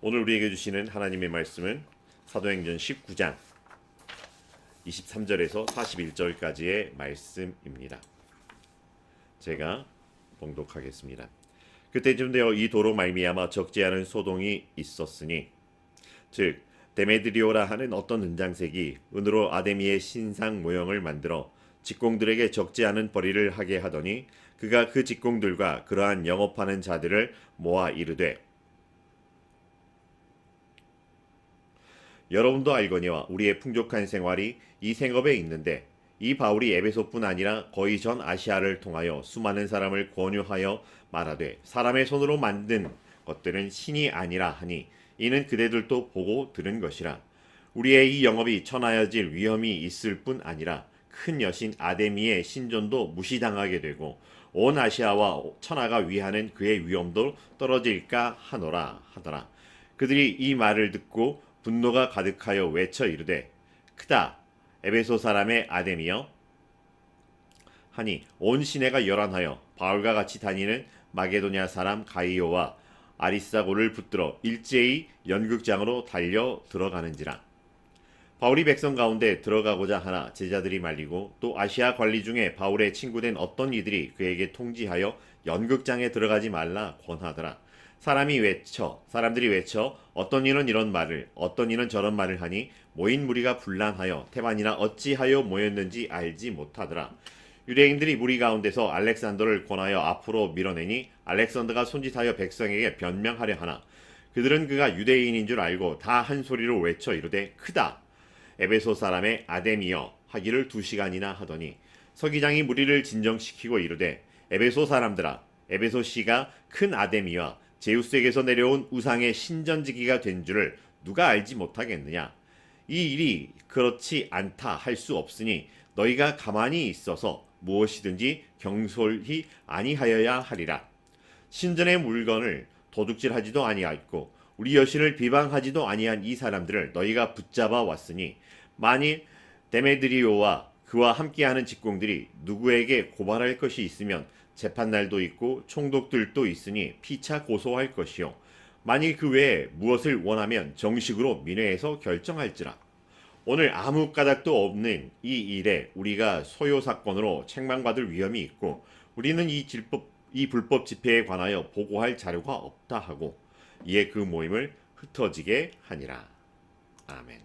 오늘 우리에게 주시는 하나님의 말씀은 사도행전 19장 23절에서 41절까지의 말씀입니다. 제가 봉독하겠습니다. 그때쯤 되어 이 도로 말미암아 적지 않은 소동이 있었으니 즉 데메드리오라 하는 어떤 은장색이 은으로 아데미의 신상 모형을 만들어 직공들에게 적지 않은 벌이를 하게 하더니 그가 그 직공들과 그러한 영업하는 자들을 모아 이르되 여러분도 알거니와 우리의 풍족한 생활이 이 생업에 있는데 이 바울이 에베소뿐 아니라 거의 전 아시아를 통하여 수많은 사람을 권유하여 말하되 사람의 손으로 만든 것들은 신이 아니라 하니 이는 그대들도 보고 들은 것이라. 우리의 이 영업이 천하여질 위험이 있을 뿐 아니라 큰 여신 아데미의 신전도 무시당하게 되고 온 아시아와 천하가 위하는 그의 위엄도 떨어질까 하노라 하더라. 그들이 이 말을 듣고 분노가 가득하여 외쳐 이르되 크다 에베소 사람의 아데미여 하니 온 시내가 열한하여 바울과 같이 다니는 마게도냐 사람 가이오와 아리스다고를 붙들어 일제히 연극장으로 달려 들어가는지라. 바울이 백성 가운데 들어가고자 하나 제자들이 말리고 또 아시아 관리 중에 바울의 친구된 어떤 이들이 그에게 통지하여 연극장에 들어가지 말라 권하더라. 사람들이 외쳐 어떤 이는 이런 말을 어떤 이는 저런 말을 하니 모인 무리가 분란하여 태반이나 어찌하여 모였는지 알지 못하더라. 유대인들이 무리 가운데서 알렉산더를 권하여 앞으로 밀어내니 알렉산더가 손짓하여 백성에게 변명하려 하나 그들은 그가 유대인인 줄 알고 다 한 소리로 외쳐 이르되 크다 에베소 사람의 아데미여 하기를 2시간이나 하더니 서기장이 무리를 진정시키고 이르되 에베소 사람들아 에베소 씨가 큰 아데미와 제우스에게서 내려온 우상의 신전지기가 된 줄을 누가 알지 못하겠느냐. 이 일이 그렇지 않다 할 수 없으니 너희가 가만히 있어서 무엇이든지 경솔히 아니하여야 하리라. 신전의 물건을 도둑질하지도 아니하였고 우리 여신을 비방하지도 아니한 이 사람들을 너희가 붙잡아 왔으니 만일 데메드리오와 그와 함께하는 직공들이 누구에게 고발할 것이 있으면 재판날도 있고 총독들도 있으니 피차 고소할 것이요 만일 그 외에 무엇을 원하면 정식으로 민회에서 결정할지라. 오늘 아무 까닭도 없는 이 일에 우리가 소요 사건으로 책망받을 위험이 있고 우리는 이 불법 집회에 관하여 보고할 자료가 없다 하고 이에 그 모임을 흩어지게 하니라. 아멘.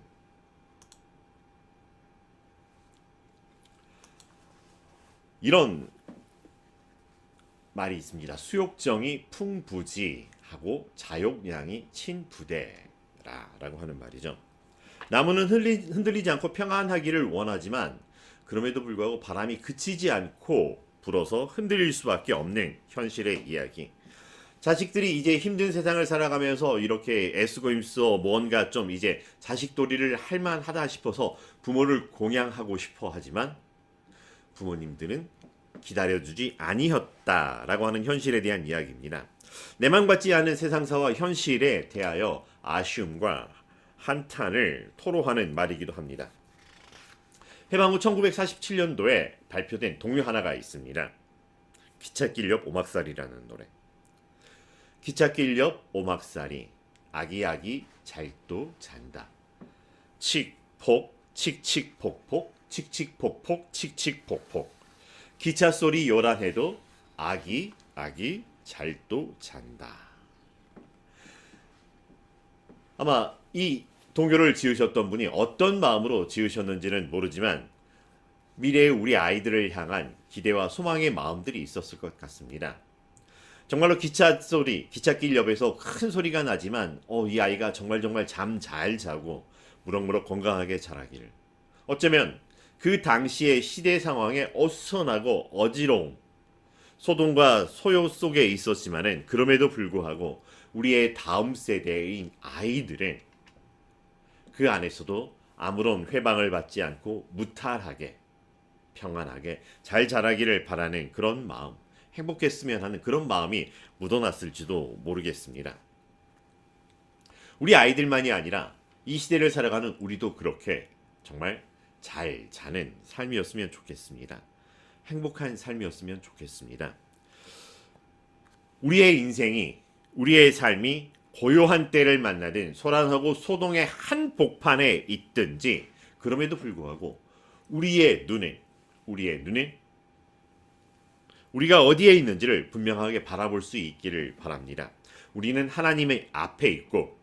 이런 말이 있습니다. 수욕정이 풍부지하고 자욕량이 친부대라라고 하는 말이죠. 나무는 흔들리지 않고 평안하기를 원하지만 그럼에도 불구하고 바람이 그치지 않고 불어서 흔들릴 수밖에 없는 현실의 이야기. 자식들이 이제 힘든 세상을 살아가면서 이렇게 애쓰고 힘써 뭔가 좀 이제 자식돌이를 할 만하다 싶어서 부모를 공양하고 싶어 하지만 부모님들은 기다려주지 아니었다라고 하는 현실에 대한 이야기입니다. 내망받지 않은 세상사와 현실에 대하여 아쉬움과 한탄을 토로하는 말이기도 합니다. 해방 후 1947년도에 발표된 동요 하나가 있습니다. 기찻길 옆 오막살이라는 노래. 기찻길 옆 오막살이 아기아기 잘도 잔다. 칙폭 칙칙폭폭 칙칙폭폭 칙칙폭폭 기차 소리 요란해도 아기 잘도 잔다. 아마 이 동요를 지으셨던 분이 어떤 마음으로 지으셨는지는 모르지만 미래의 우리 아이들을 향한 기대와 소망의 마음들이 있었을 것 같습니다. 정말로 기찻길 옆에서 큰 소리가 나지만 이 아이가 정말 잠 잘 자고 무럭무럭 건강하게 자라기를. 어쩌면 그 당시의 시대 상황에 어수선하고 어지러움, 소동과 소요 속에 있었지만은 그럼에도 불구하고 우리의 다음 세대인 아이들은 그 안에서도 아무런 회방을 받지 않고 무탈하게 평안하게 잘 자라기를 바라는 그런 마음, 행복했으면 하는 그런 마음이 묻어났을지도 모르겠습니다. 우리 아이들만이 아니라 이 시대를 살아가는 우리도 그렇게 정말 잘 자는 삶이었으면 좋겠습니다. 행복한 삶이었으면 좋겠습니다. 우리의 인생이 우리의 삶이 고요한 때를 만나든 소란하고 소동의 한복판에 있든지 그럼에도 불구하고 우리의 눈은 우리가 어디에 있는지를 분명하게 바라볼 수 있기를 바랍니다. 우리는 하나님의 앞에 있고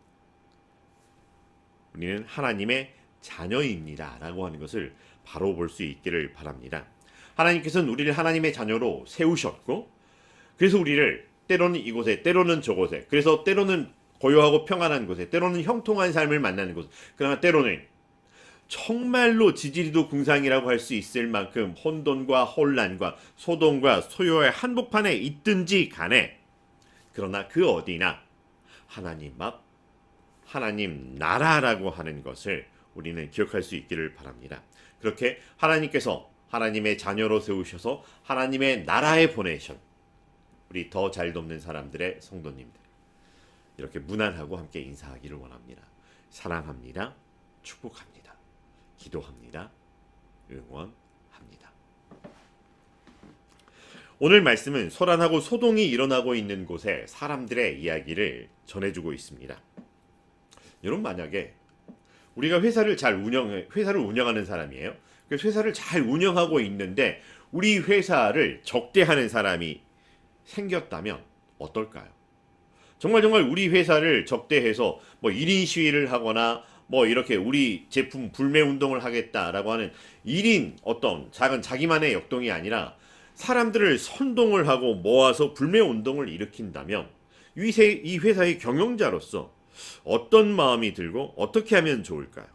우리는 하나님의 자녀입니다 라고 하는 것을 바로 볼 수 있기를 바랍니다. 하나님께서는 우리를 하나님의 자녀로 세우셨고 그래서 우리를 때로는 이곳에 때로는 저곳에 그래서 때로는 고요하고 평안한 곳에 때로는 형통한 삶을 만나는 곳 그러나 때로는 정말로 지지리도 궁상이라고 할 수 있을 만큼 혼돈과 혼란과 소동과 소요의 한복판에 있든지 간에 그러나 그 어디나 하나님 앞 하나님 나라라고 하는 것을 우리는 기억할 수 있기를 바랍니다. 그렇게 하나님께서 하나님의 자녀로 세우셔서 하나님의 나라에 보내신 우리 더 잘 돕는 사람들의 성도님들 이렇게 무난하고 함께 인사하기를 원합니다. 사랑합니다. 축복합니다. 기도합니다. 응원합니다. 오늘 말씀은 소란하고 소동이 일어나고 있는 곳에 사람들의 이야기를 전해주고 있습니다. 여러분 만약에 우리가 회사를 운영하는 사람이에요. 그래서 회사를 잘 운영하고 있는데 우리 회사를 적대하는 사람이 생겼다면 어떨까요? 정말 우리 회사를 적대해서 뭐 1인 시위를 하거나 뭐 이렇게 우리 제품 불매 운동을 하겠다라고 하는 1인 어떤 작은 자기만의 역동이 아니라 사람들을 선동을 하고 모아서 불매 운동을 일으킨다면 이 회사의 경영자로서 어떤 마음이 들고 어떻게 하면 좋을까요?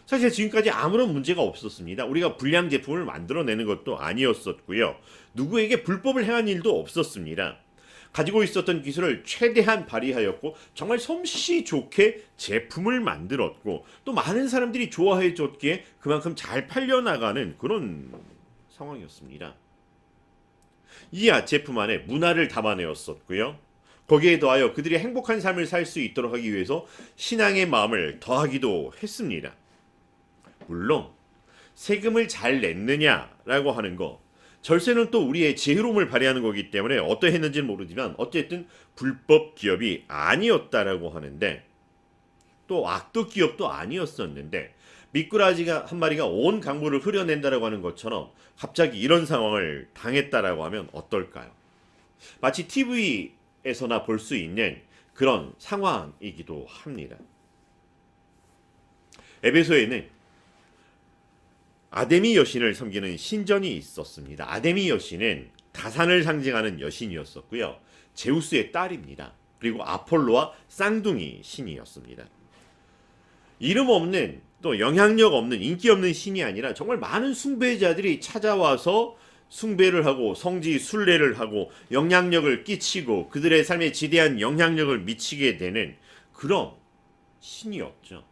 사실 지금까지 아무런 문제가 없었습니다. 우리가 불량 제품을 만들어내는 것도 아니었었고요. 누구에게 불법을 행한 일도 없었습니다. 가지고 있었던 기술을 최대한 발휘하였고 정말 솜씨 좋게 제품을 만들었고 또 많은 사람들이 좋아해 줬기에 그만큼 잘 팔려나가는 그런 상황이었습니다. 이 제품 안에 문화를 담아내었었고요. 거기에 더하여 그들이 행복한 삶을 살 수 있도록 하기 위해서 신앙의 마음을 더하기도 했습니다. 물론 세금을 잘 냈느냐라고 하는 거 절세는 또 우리의 지혜로움을 발휘하는 거기 때문에 어떠했는지는 모르지만 어쨌든 불법 기업이 아니었다라고 하는데 또 악도 기업도 아니었었는데 미꾸라지가 한 마리가 온 강물을 흐려낸다라고 하는 것처럼 갑자기 이런 상황을 당했다라고 하면 어떨까요? 마치 TV에서나 볼 수 있는 그런 상황이기도 합니다. 에베소에는 아데미 여신을 섬기는 신전이 있었습니다. 아데미 여신은 다산을 상징하는 여신이었었고요. 제우스의 딸입니다. 그리고 아폴로와 쌍둥이 신이었습니다. 이름 없는 또 영향력 없는 인기 없는 신이 아니라 정말 많은 숭배자들이 찾아와서 숭배를 하고 성지 순례를 하고 영향력을 끼치고 그들의 삶에 지대한 영향력을 미치게 되는 그런 신이었죠.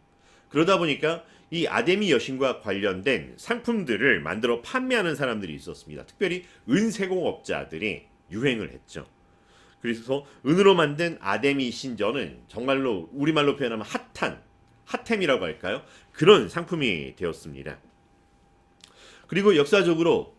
그러다 보니까 이 아데미 여신과 관련된 상품들을 만들어 판매하는 사람들이 있었습니다. 특별히 은세공업자들이 유행을 했죠. 그래서 은으로 만든 아데미 신전은 정말로 우리말로 표현하면 핫템이라고 할까요? 그런 상품이 되었습니다. 그리고 역사적으로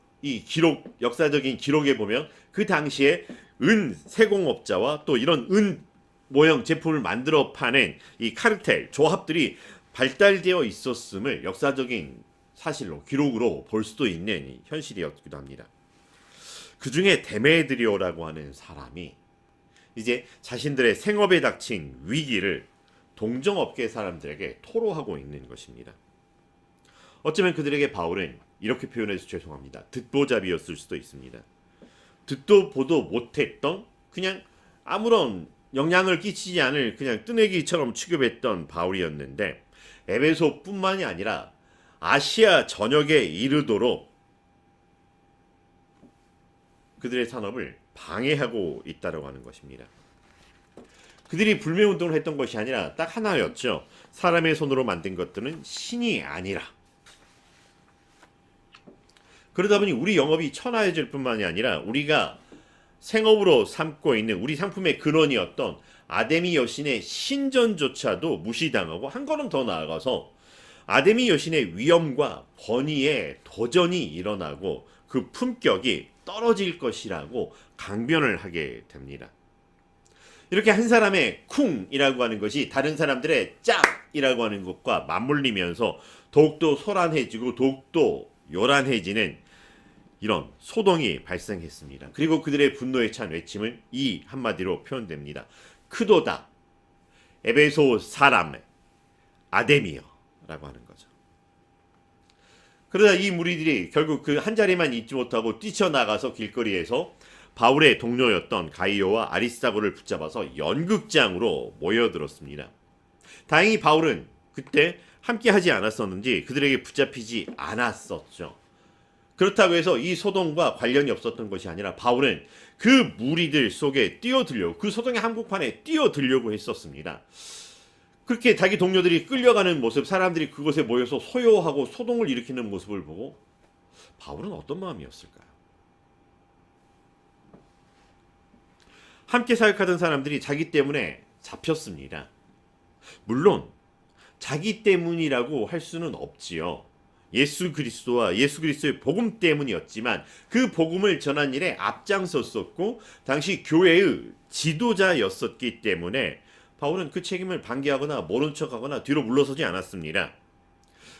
역사적인 기록에 보면 그 당시에 은 세공업자와 또 이런 은 모형 제품을 만들어 파는 이 카르텔 조합들이 발달되어 있었음을 역사적인 사실로 기록으로 볼 수도 있는 현실이었기도 합니다. 그 중에 데메드리오라고 하는 사람이 이제 자신들의 생업에 닥친 위기를 동정업계 사람들에게 토로하고 있는 것입니다. 어쩌면 그들에게 바울은 이렇게 표현해서 죄송합니다. 듣보잡이었을 수도 있습니다. 듣도 보도 못했던 그냥 아무런 영향을 끼치지 않을 그냥 뜨내기처럼 취급했던 바울이었는데 에베소뿐만이 아니라 아시아 전역에 이르도록 그들의 산업을 방해하고 있다고 하는 것입니다. 그들이 불매운동을 했던 것이 아니라 딱 하나였죠. 사람의 손으로 만든 것들은 신이 아니라. 그러다 보니 우리 영업이 천하해질 뿐만이 아니라 우리가 생업으로 삼고 있는 우리 상품의 근원이었던 아데미 여신의 신전조차도 무시당하고 한 걸음 더 나아가서 아데미 여신의 위엄과 권위에 도전이 일어나고 그 품격이 떨어질 것이라고 강변을 하게 됩니다. 이렇게 한 사람의 쿵이라고 하는 것이 다른 사람들의 짭이라고 하는 것과 맞물리면서 더욱더 소란해지고 더욱더 요란해지는 이런 소동이 발생했습니다. 그리고 그들의 분노에 찬 외침은 이 한마디로 표현됩니다. 크도다 에베소 사람 아데미어라고 하는 거죠. 그러다 이 무리들이 결국 그 한 자리만 있지 못하고 뛰쳐나가서 길거리에서 바울의 동료였던 가이오와 아리스타고를 붙잡아서 연극장으로 모여들었습니다. 다행히 바울은 그때 함께 하지 않았었는지 그들에게 붙잡히지 않았었죠. 그렇다고 해서 이 소동과 관련이 없었던 것이 아니라 바울은 그 무리들 속에 뛰어들려고, 그 소동의 한복판에 뛰어들려고 했었습니다. 그렇게 자기 동료들이 끌려가는 모습, 사람들이 그곳에 모여서 소요하고 소동을 일으키는 모습을 보고 바울은 어떤 마음이었을까요? 함께 사역하던 사람들이 자기 때문에 잡혔습니다. 물론 자기 때문이라고 할 수는 없지요. 예수 그리스도와 예수 그리스도의 복음 때문이었지만 그 복음을 전한 일에 앞장섰었고 당시 교회의 지도자였었기 때문에 바울은 그 책임을 방기하거나 모른 척하거나 뒤로 물러서지 않았습니다.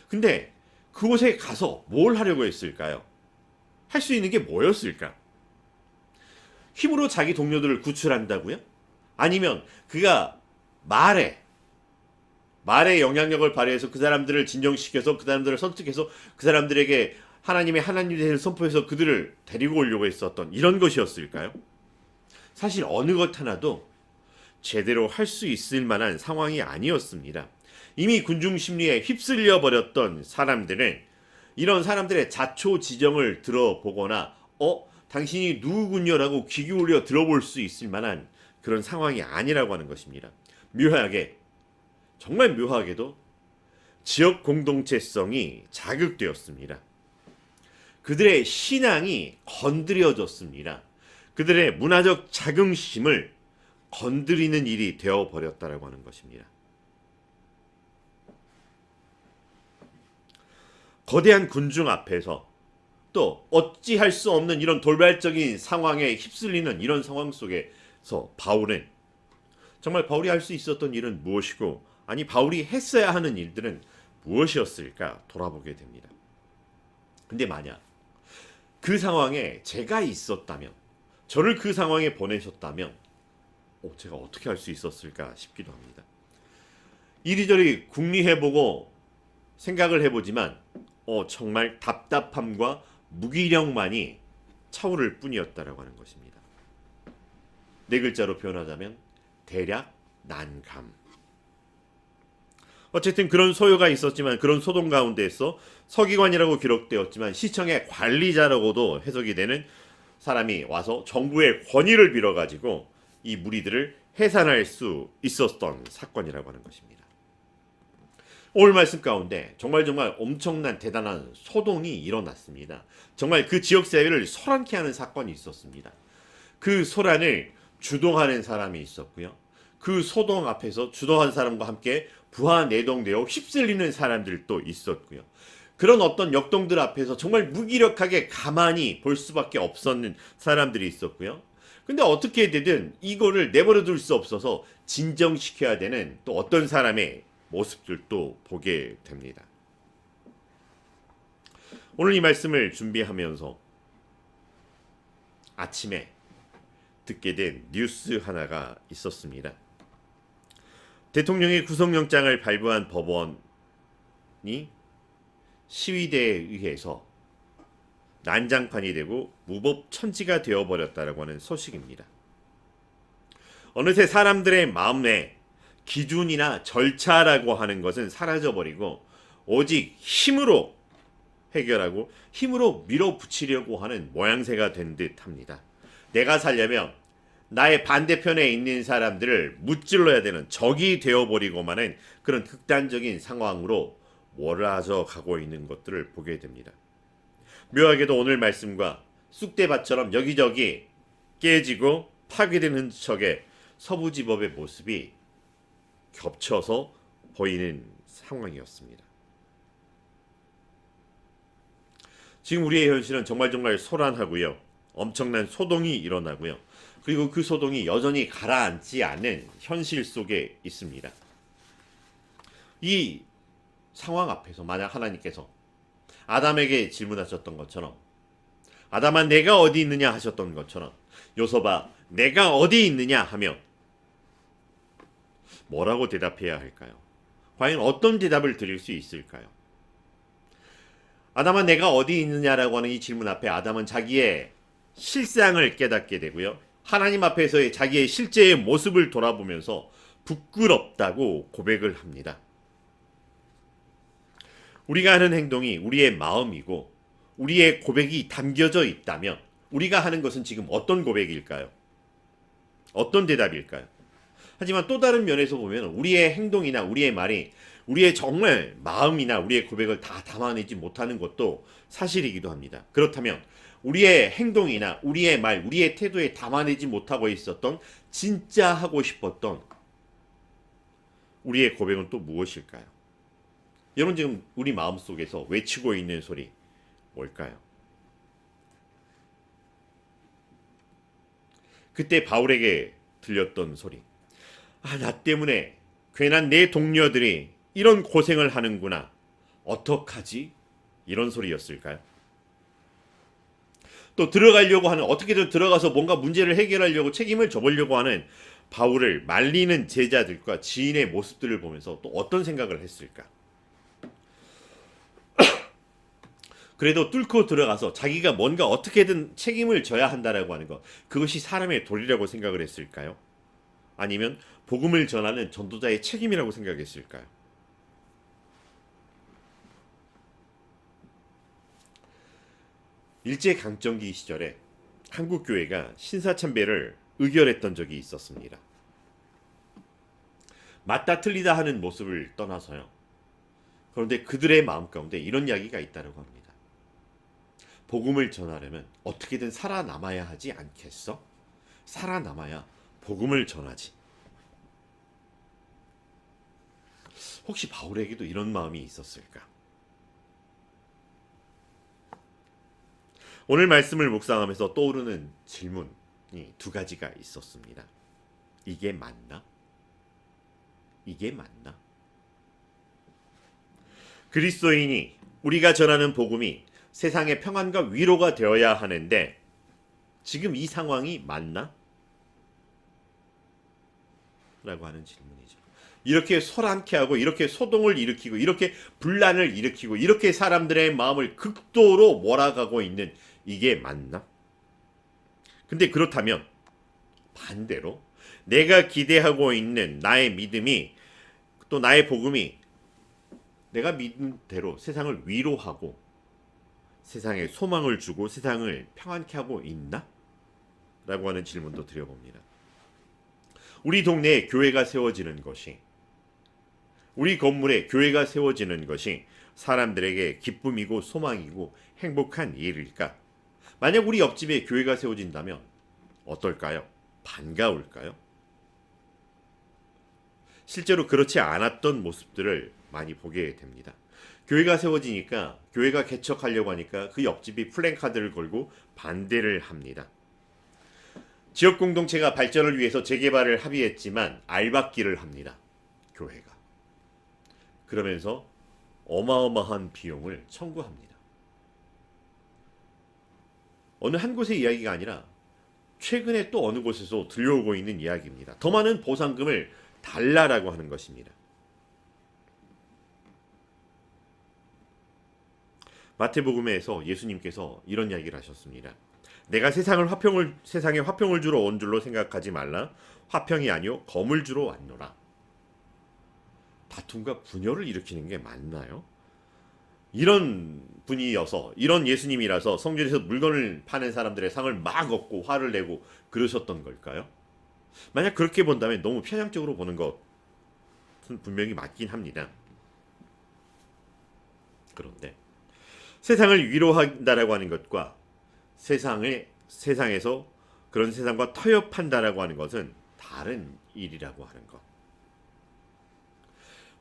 근데 그곳에 가서 뭘 하려고 했을까요? 할 수 있는 게 뭐였을까? 힘으로 자기 동료들을 구출한다고요? 아니면 그가 말에 영향력을 발휘해서 그 사람들을 진정시켜서 그 사람들을 설득해서 그 사람들에게 하나님의 하나님에 대해서 선포해서 그들을 데리고 오려고 했었던 이런 것이었을까요? 사실 어느 것 하나도 제대로 할 수 있을 만한 상황이 아니었습니다. 이미 군중 심리에 휩쓸려 버렸던 사람들은 이런 사람들의 자초지정을 들어보거나 당신이 누구군요라고 귀 기울여 들어볼 수 있을 만한 그런 상황이 아니라고 하는 것입니다. 묘하게, 정말 묘하게도 지역 공동체성이 자극되었습니다. 그들의 신앙이 건드려졌습니다. 그들의 문화적 자긍심을 건드리는 일이 되어버렸다라고 하는 것입니다. 거대한 군중 앞에서 또 어찌할 수 없는 이런 돌발적인 상황에 휩쓸리는 이런 상황 속에서 바울은 정말 바울이 할 수 있었던 일은 무엇이고 아니 바울이 했어야 하는 일들은 무엇이었을까 돌아보게 됩니다. 근데 만약 그 상황에 제가 있었다면 저를 그 상황에 보내셨다면 제가 어떻게 할 수 있었을까 싶기도 합니다. 이리저리 궁리해보고 생각을 해보지만 정말 답답함과 무기력만이 차오를 뿐이었다라고 하는 것입니다. 네 글자로 표현하자면 대략 난감. 어쨌든 그런 소요가 있었지만 그런 소동 가운데에서 서기관이라고 기록되었지만 시청의 관리자라고도 해석이 되는 사람이 와서 정부의 권위를 빌어가지고 이 무리들을 해산할 수 있었던 사건이라고 하는 것입니다. 오늘 말씀 가운데 정말 엄청난 대단한 소동이 일어났습니다. 정말 그 지역사회를 소란케 하는 사건이 있었습니다. 그 소란을 주동하는 사람이 있었고요. 그 소동 앞에서 주동한 사람과 함께 부하내동되어 휩쓸리는 사람들도 있었고요. 그런 어떤 역동들 앞에서 정말 무기력하게 가만히 볼 수밖에 없었는 사람들이 있었고요. 근데 어떻게 되든 이거를 내버려 둘 수 없어서 진정시켜야 되는 또 어떤 사람의 모습들도 보게 됩니다. 오늘 이 말씀을 준비하면서 아침에 듣게 된 뉴스 하나가 있었습니다. 대통령이 구속영장을 발부한 법원이 시위대에 의해서 난장판이 되고 무법천지가 되어버렸다라고 하는 소식입니다. 어느새 사람들의 마음에 기준이나 절차라고 하는 것은 사라져버리고 오직 힘으로 해결하고 힘으로 밀어붙이려고 하는 모양새가 된 듯합니다. 내가 살려면 나의 반대편에 있는 사람들을 무찔러야 되는 적이 되어버리고만은 그런 극단적인 상황으로 몰아져 가고 있는 것들을 보게 됩니다. 묘하게도 오늘 말씀과 쑥대밭처럼 여기저기 깨지고 파괴된 흔적의 서부지법의 모습이 겹쳐서 보이는 상황이었습니다. 지금 우리의 현실은 정말 소란하고요. 엄청난 소동이 일어나고요. 그리고 그 소동이 여전히 가라앉지 않는 현실 속에 있습니다. 이 상황 앞에서 만약 하나님께서 아담에게 질문하셨던 것처럼, 아담아 내가 어디 있느냐 하셨던 것처럼, 요셉아 내가 어디 있느냐 하면 뭐라고 대답해야 할까요? 과연 어떤 대답을 드릴 수 있을까요? 아담아 내가 어디 있느냐라고 하는 이 질문 앞에 아담은 자기의 실상을 깨닫게 되고요. 하나님 앞에서의 자기의 실제의 모습을 돌아보면서 부끄럽다고 고백을 합니다. 우리가 하는 행동이 우리의 마음이고 우리의 고백이 담겨져 있다면 우리가 하는 것은 지금 어떤 고백일까요? 어떤 대답일까요? 하지만 또 다른 면에서 보면 우리의 행동이나 우리의 말이 우리의 정말 마음이나 우리의 고백을 다 담아내지 못하는 것도 사실이기도 합니다. 그렇다면 우리의 행동이나 우리의 말, 우리의 태도에 담아내지 못하고 있었던 진짜 하고 싶었던 우리의 고백은 또 무엇일까요? 여러분 지금 우리 마음속에서 외치고 있는 소리 뭘까요? 그때 바울에게 들렸던 소리. 나 때문에 괜한 내 동료들이 이런 고생을 하는구나. 어떡하지? 이런 소리였을까요? 또 들어가려고 하는, 어떻게든 들어가서 뭔가 문제를 해결하려고 책임을 져보려고 하는 바울을 말리는 제자들과 지인의 모습들을 보면서 또 어떤 생각을 했을까? 그래도 뚫고 들어가서 자기가 뭔가 어떻게든 책임을 져야 한다라고 하는 것, 그것이 사람의 도리라고 생각을 했을까요? 아니면 복음을 전하는 전도자의 책임이라고 생각했을까요? 일제강점기 시절에 한국교회가 신사참배를 의결했던 적이 있었습니다. 맞다 틀리다 하는 모습을 떠나서요. 그런데 그들의 마음 가운데 이런 이야기가 있다고 합니다. 복음을 전하려면 어떻게든 살아남아야 하지 않겠어? 살아남아야 복음을 전하지. 혹시 바울에게도 이런 마음이 있었을까? 오늘 말씀을 묵상하면서 떠오르는 질문이 두 가지가 있었습니다. 이게 맞나? 이게 맞나? 그리스도인이 우리가 전하는 복음이 세상의 평안과 위로가 되어야 하는데 지금 이 상황이 맞나? 라고 하는 질문이죠. 이렇게 소란케 하고 이렇게 소동을 일으키고 이렇게 분란을 일으키고 이렇게 사람들의 마음을 극도로 몰아가고 있는 이게 맞나? 근데 그렇다면 반대로 내가 기대하고 있는 나의 믿음이 또 나의 복음이 내가 믿은 대로 세상을 위로하고 세상에 소망을 주고 세상을 평안케 하고 있나? 라고 하는 질문도 드려봅니다. 우리 동네에 교회가 세워지는 것이, 우리 건물에 교회가 세워지는 것이 사람들에게 기쁨이고 소망이고 행복한 일일까? 만약 우리 옆집에 교회가 세워진다면 어떨까요? 반가울까요? 실제로 그렇지 않았던 모습들을 많이 보게 됩니다. 교회가 세워지니까, 교회가 개척하려고 하니까 그 옆집이 플랜카드를 걸고 반대를 합니다. 지역 공동체가 발전을 위해서 재개발을 합의했지만 알박기를 합니다. 교회가. 그러면서 어마어마한 비용을 청구합니다. 어느 한 곳의 이야기가 아니라 최근에 또 어느 곳에서 들려오고 있는 이야기입니다. 더 많은 보상금을 달라라고 하는 것입니다. 마태복음에서 예수님께서 이런 이야기를 하셨습니다. 내가 세상에 화평을 주러 온 줄로 생각하지 말라. 화평이 아니요 검을 주러 왔노라. 다툼과 분열을 일으키는 게 맞나요? 이런 분이어서, 이런 예수님이라서 성전에서 물건을 파는 사람들의 상을 막 얻고 화를 내고 그러셨던 걸까요? 만약 그렇게 본다면 너무 편향적으로 보는 것은 분명히 맞긴 합니다. 그런데 세상을 위로한다라고 하는 것과 세상에서 그런 세상과 타협한다라고 하는 것은 다른 일이라고 하는 것.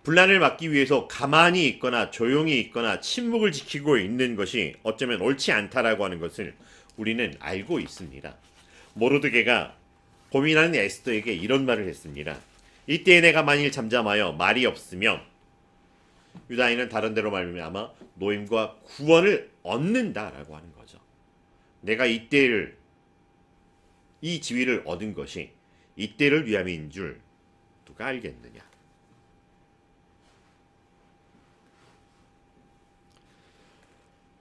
분란을 막기 위해서 가만히 있거나 조용히 있거나 침묵을 지키고 있는 것이 어쩌면 옳지 않다라고 하는 것을 우리는 알고 있습니다. 모르드게가 고민하는 에스더에게 이런 말을 했습니다. 이때 내가 만일 잠잠하여 말이 없으면 유다인은 다른 데로 말미암아 노임과 구원을 얻는다라고 하는 거죠. 내가 이 지위를 얻은 것이 이때를 위함인 줄 누가 알겠느냐.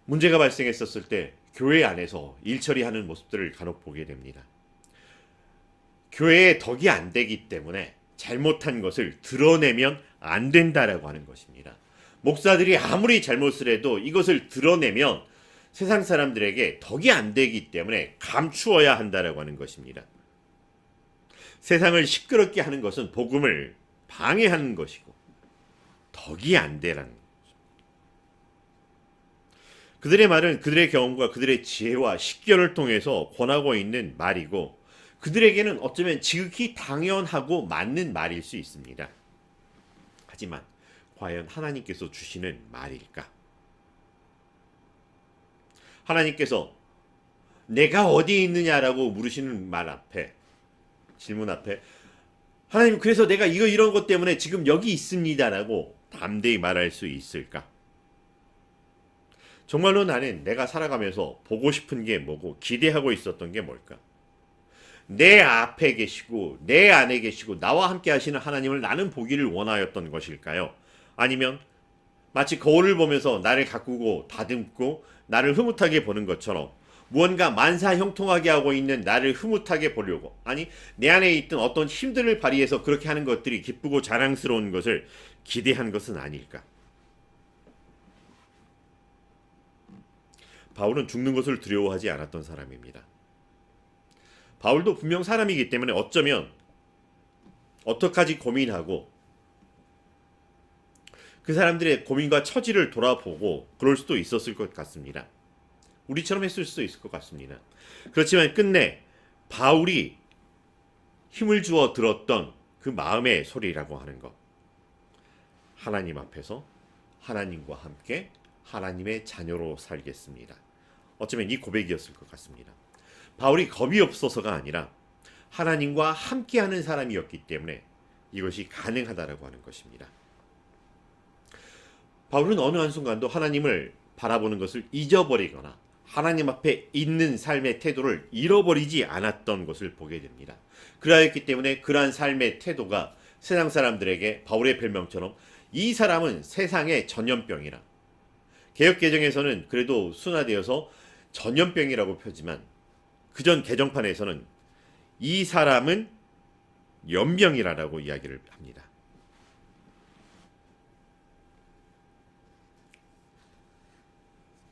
문제가 발생했었을 때 교회 안에서 일처리하는 모습들을 간혹 보게 됩니다. 교회에 덕이 안 되기 때문에 잘못한 것을 드러내면 안 된다라고 하는 것입니다. 목사들이 아무리 잘못을 해도 이것을 드러내면 세상 사람들에게 덕이 안 되기 때문에 감추어야 한다라고 하는 것입니다. 세상을 시끄럽게 하는 것은 복음을 방해하는 것이고 덕이 안 되라는 것입니다. 그들의 말은 그들의 경험과 그들의 지혜와 식견을 통해서 권하고 있는 말이고 그들에게는 어쩌면 지극히 당연하고 맞는 말일 수 있습니다. 하지만 과연 하나님께서 주시는 말일까? 하나님께서 내가 어디에 있느냐라고 물으시는 말 앞에, 질문 앞에 하나님 그래서 내가 이런 것 때문에 지금 여기 있습니다라고 담대히 말할 수 있을까? 정말로 나는 내가 살아가면서 보고 싶은 게 뭐고 기대하고 있었던 게 뭘까? 내 앞에 계시고 내 안에 계시고 나와 함께 하시는 하나님을 나는 보기를 원하였던 것일까요? 아니면 마치 거울을 보면서 나를 가꾸고 다듬고 나를 흐뭇하게 보는 것처럼 무언가 만사형통하게 하고 있는 나를 흐뭇하게 보려고, 아니 내 안에 있던 어떤 힘들을 발휘해서 그렇게 하는 것들이 기쁘고 자랑스러운 것을 기대한 것은 아닐까? 바울은 죽는 것을 두려워하지 않았던 사람입니다. 바울도 분명 사람이기 때문에 어쩌면 어떡하지 고민하고 그 사람들의 고민과 처지를 돌아보고 그럴 수도 있었을 것 같습니다. 우리처럼 했을 수도 있을 것 같습니다. 그렇지만 끝내 바울이 힘을 주어 들었던 그 마음의 소리라고 하는 것, 하나님 앞에서 하나님과 함께 하나님의 자녀로 살겠습니다. 어쩌면 이 고백이었을 것 같습니다. 바울이 겁이 없어서가 아니라 하나님과 함께하는 사람이었기 때문에 이것이 가능하다라고 하는 것입니다. 바울은 어느 한순간도 하나님을 바라보는 것을 잊어버리거나 하나님 앞에 있는 삶의 태도를 잃어버리지 않았던 것을 보게 됩니다. 그러했기 때문에 그러한 삶의 태도가 세상 사람들에게 바울의 별명처럼 이 사람은 세상의 전염병이라, 개역개정에서는 그래도 순화되어서 전염병이라고 표지만 그전 개정판에서는 이 사람은 연병이라고 이야기를 합니다.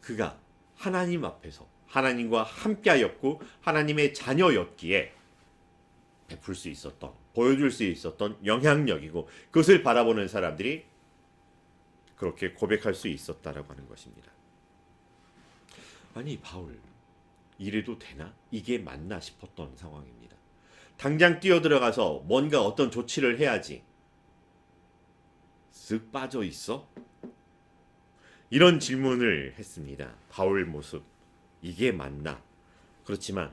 그가 하나님 앞에서 하나님과 함께하였고 하나님의 자녀였기에 베풀 수 있었던, 보여줄 수 있었던 영향력이고 그것을 바라보는 사람들이 그렇게 고백할 수 있었다라고 하는 것입니다. 아니 바울 이래도 되나? 이게 맞나 싶었던 상황입니다. 당장 뛰어들어가서 뭔가 어떤 조치를 해야지. 쓱 빠져 있어? 이런 질문을 했습니다. 바울 모습 이게 맞나? 그렇지만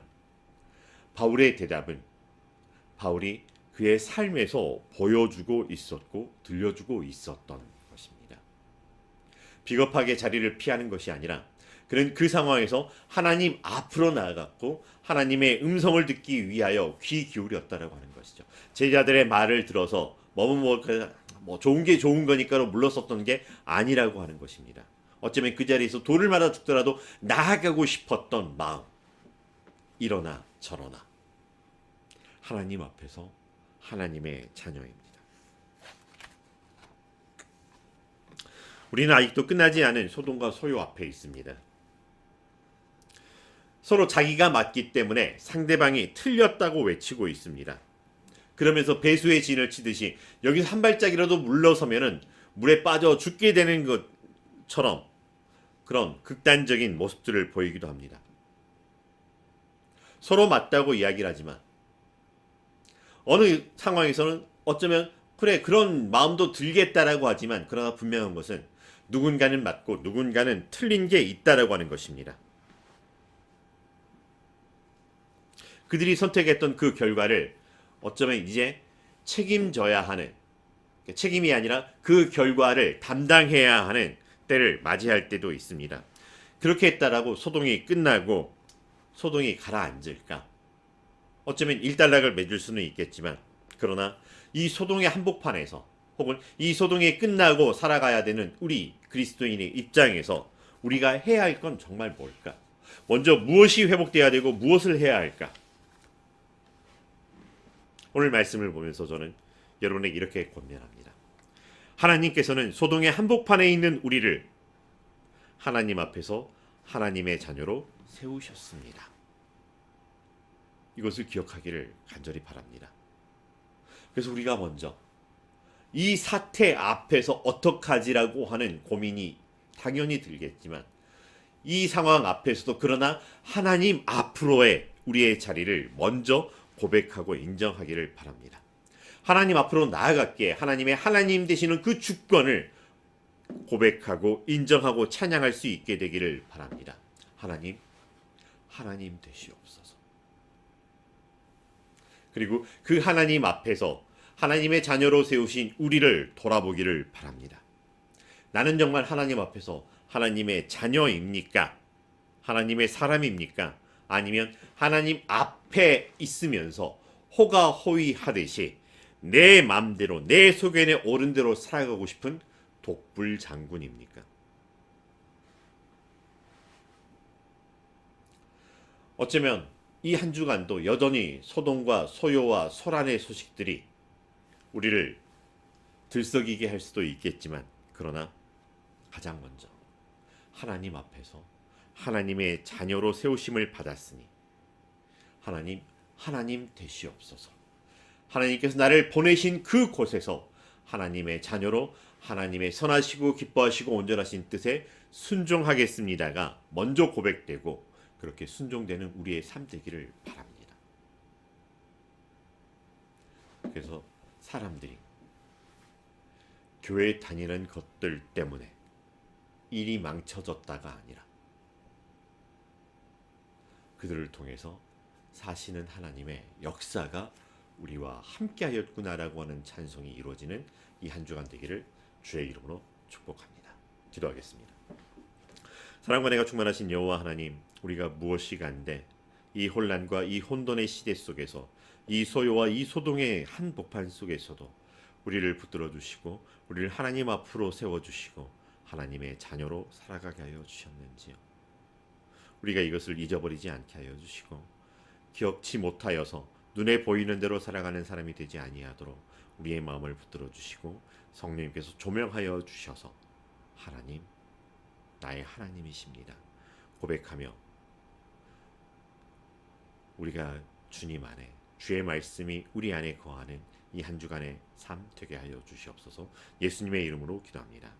바울의 대답은 바울이 그의 삶에서 보여주고 있었고 들려주고 있었던 것입니다. 비겁하게 자리를 피하는 것이 아니라 그는 그 상황에서 하나님 앞으로 나아갔고 하나님의 음성을 듣기 위하여 귀 기울였다라고 하는 것이죠. 제자들의 말을 들어서 좋은 게 좋은 거니까로 물러섰던 게 아니라고 하는 것입니다. 어쩌면 그 자리에서 돌을 맞아 죽더라도 나아가고 싶었던 마음, 이러나 저러나 하나님 앞에서 하나님의 자녀입니다. 우리는 아직도 끝나지 않은 소돔과 소요 앞에 있습니다. 서로 자기가 맞기 때문에 상대방이 틀렸다고 외치고 있습니다. 그러면서 배수의 진을 치듯이 여기서 한 발짝이라도 물러서면은 물에 빠져 죽게 되는 것처럼 그런 극단적인 모습들을 보이기도 합니다. 서로 맞다고 이야기를 하지만 어느 상황에서는 어쩌면 그래 그런 마음도 들겠다라고 하지만 그러나 분명한 것은 누군가는 맞고 누군가는 틀린 게 있다라고 하는 것입니다. 그들이 선택했던 그 결과를 어쩌면 이제 책임져야 하는, 책임이 아니라 그 결과를 담당해야 하는 때를 맞이할 때도 있습니다. 그렇게 했다라고 소동이 끝나고 소동이 가라앉을까? 어쩌면 일단락을 맺을 수는 있겠지만, 그러나 이 소동의 한복판에서 혹은 이 소동이 끝나고 살아가야 되는 우리 그리스도인의 입장에서 우리가 해야 할 건 정말 뭘까? 먼저 무엇이 회복돼야 되고 무엇을 해야 할까? 오늘 말씀을 보면서 저는 여러분에게 이렇게 권면합니다. 하나님께서는 소동의 한복판에 있는 우리를 하나님 앞에서 하나님의 자녀로 세우셨습니다. 이것을 기억하기를 간절히 바랍니다. 그래서 우리가 먼저 이 사태 앞에서 어떡하지라고 하는 고민이 당연히 들겠지만, 이 상황 앞에서도 그러나 하나님 앞으로의 우리의 자리를 먼저 고백하고 인정하기를 바랍니다. 하나님 앞으로 나아갔기에 하나님의 하나님 되시는 그 주권을 고백하고 인정하고 찬양할 수 있게 되기를 바랍니다. 하나님 되시옵소서. 그리고 그 하나님 앞에서 하나님의 자녀로 세우신 우리를 돌아보기를 바랍니다. 나는 정말 하나님 앞에서 하나님의 자녀입니까? 하나님의 사람입니까? 아니면 하나님 앞에 있으면서 호가호위하듯이 내 마음대로 내 소견에 오른 대로 살아가고 싶은 독불 장군입니까? 어쩌면 이 한 주간도 여전히 소동과 소요와 소란의 소식들이 우리를 들썩이게 할 수도 있겠지만, 그러나 가장 먼저 하나님 앞에서 하나님의 자녀로 세우심을 받았으니 하나님 되시옵소서. 하나님께서 나를 보내신 그 곳에서 하나님의 자녀로 하나님의 선하시고 기뻐하시고 온전하신 뜻에 순종하겠습니다가 먼저 고백되고, 그렇게 순종되는 우리의 삶 되기를 바랍니다. 그래서 사람들이 교회 다니는 것들 때문에 일이 망쳐졌다가 아니라 그들을 통해서 사시는 하나님의 역사가 우리와 함께하였구나라고 하는 찬송이 이루어지는 이 한 주간 되기를 주의 이름으로 축복합니다. 기도하겠습니다. 사랑과 은혜가 충만하신 여호와 하나님, 우리가 무엇이 간데 이 혼란과 이 혼돈의 시대 속에서 이 소요와 이 소동의 한복판 속에서도 우리를 붙들어 주시고 우리를 하나님 앞으로 세워 주시고 하나님의 자녀로 살아가게 하여 주셨는지요. 우리가 이것을 잊어버리지 않게 하여 주시고 기억치 못하여서 눈에 보이는 대로 살아가는 사람이 되지 아니하도록 우리의 마음을 붙들어 주시고 성령님께서 조명하여 주셔서 하나님, 나의 하나님이십니다 고백하며 우리가 주님 안에 주의 말씀이 우리 안에 거하는 이 한 주간의 삶 되게 하여 주시옵소서. 예수님의 이름으로 기도합니다.